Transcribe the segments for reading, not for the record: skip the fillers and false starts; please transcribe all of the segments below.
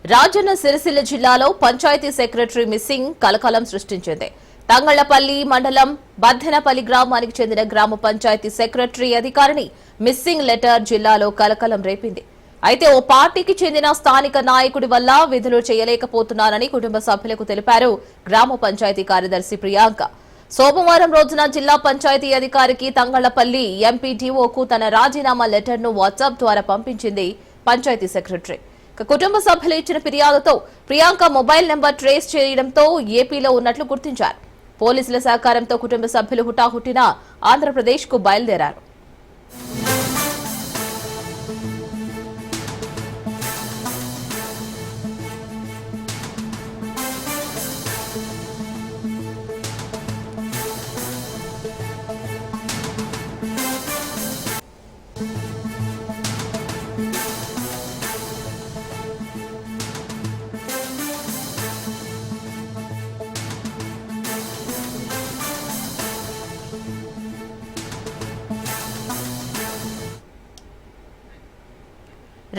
రాజన్న సిరిసిల్ల జిల్లాలో panchayat secretary missing కలకలం సృష్టించింది. తంగళ్లపల్లి మండలం బద్దెనపల్లి గ్రామానికి చెందిన గ్రామ పంచాయతీ సెక్రటరీ అధికారిని మిస్సింగ్ లెటర్ జిల్లాలో కలకలం రేపింది. అయితే ఓ పార్టీకి చెందిన స్థానిక నాయకుడి వల్ల విధులు చేయలేకపోతున్నారని కుటుంబ సభ్యులకు తెలిపారు గ్రామ పంచాయతీ కార్యదర్శి ప్రియాంక. సోమవారం రోజున జిల్లా పంచాయతీ అధికారికి తంగళ్లపల్లి ఎంపీడీఓకు తన రాజీనామా లెటర్ను వాట్సాప్ ద్వారా పంపించింది పంచాయతీ సెక్రటరీ. కుటుంబ సభ్యులు ఇచ్చిన ఫిర్యాదుతో ప్రియాంక మొబైల్ నెంబర్ ట్రేస్ చేయడంతో ఏపీలో ఉన్నట్లు గుర్తించారు. పోలీసుల సహకారంతో కుటుంబ సభ్యులు హుటాహుటిన ఆంధ్రప్రదేశ్ కు బయలుదేరారు.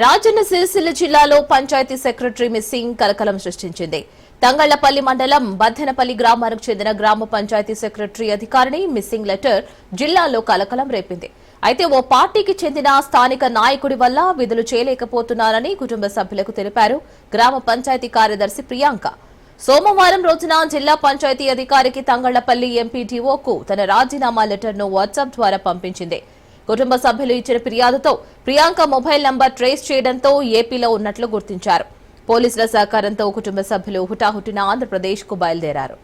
రాజన్న సిరిసిల్ల జిల్లాలో పంచాయతీ సెక్రటరీ మిస్సింగ్ కలకలం సృష్టించింది. తంగళ్లపల్లి మండలం బద్దెనపల్లి గ్రామానికి చెందిన గ్రామ పంచాయతీ సెక్రటరీ అధికారిని మిస్సింగ్ లెటర్ జిల్లాలో కలకలం రేపింది. అయితే ఓ పార్టీకి చెందిన స్థానిక నాయకుడి వల్ల విధులు చేయలేకపోతున్నారని కుటుంబ సభ్యులకు తెలిపారు గ్రామ పంచాయతీ కార్యదర్శి ప్రియాంక. సోమవారం రోజున జిల్లా పంచాయతీ అధికారికి తంగళ్లపల్లి ఎంపీడీఓకు తన రాజీనామా లెటర్ను వాట్సాప్ ద్వారా పంపించింది. కుటుంబ సభ్యులు ఇచ్చిన ఫిర్యాదుతో ప్రియాంక మొబైల్ నంబర్ ట్రేస్ చేయడంతో ఏపీలో ఉన్నట్లు గుర్తించారు. పోలీసుల సహకారంతో కుటుంబ సభ్యులు హుటాహుటిన ఆంధ్రప్రదేశ్ కు బయలుదేరారు.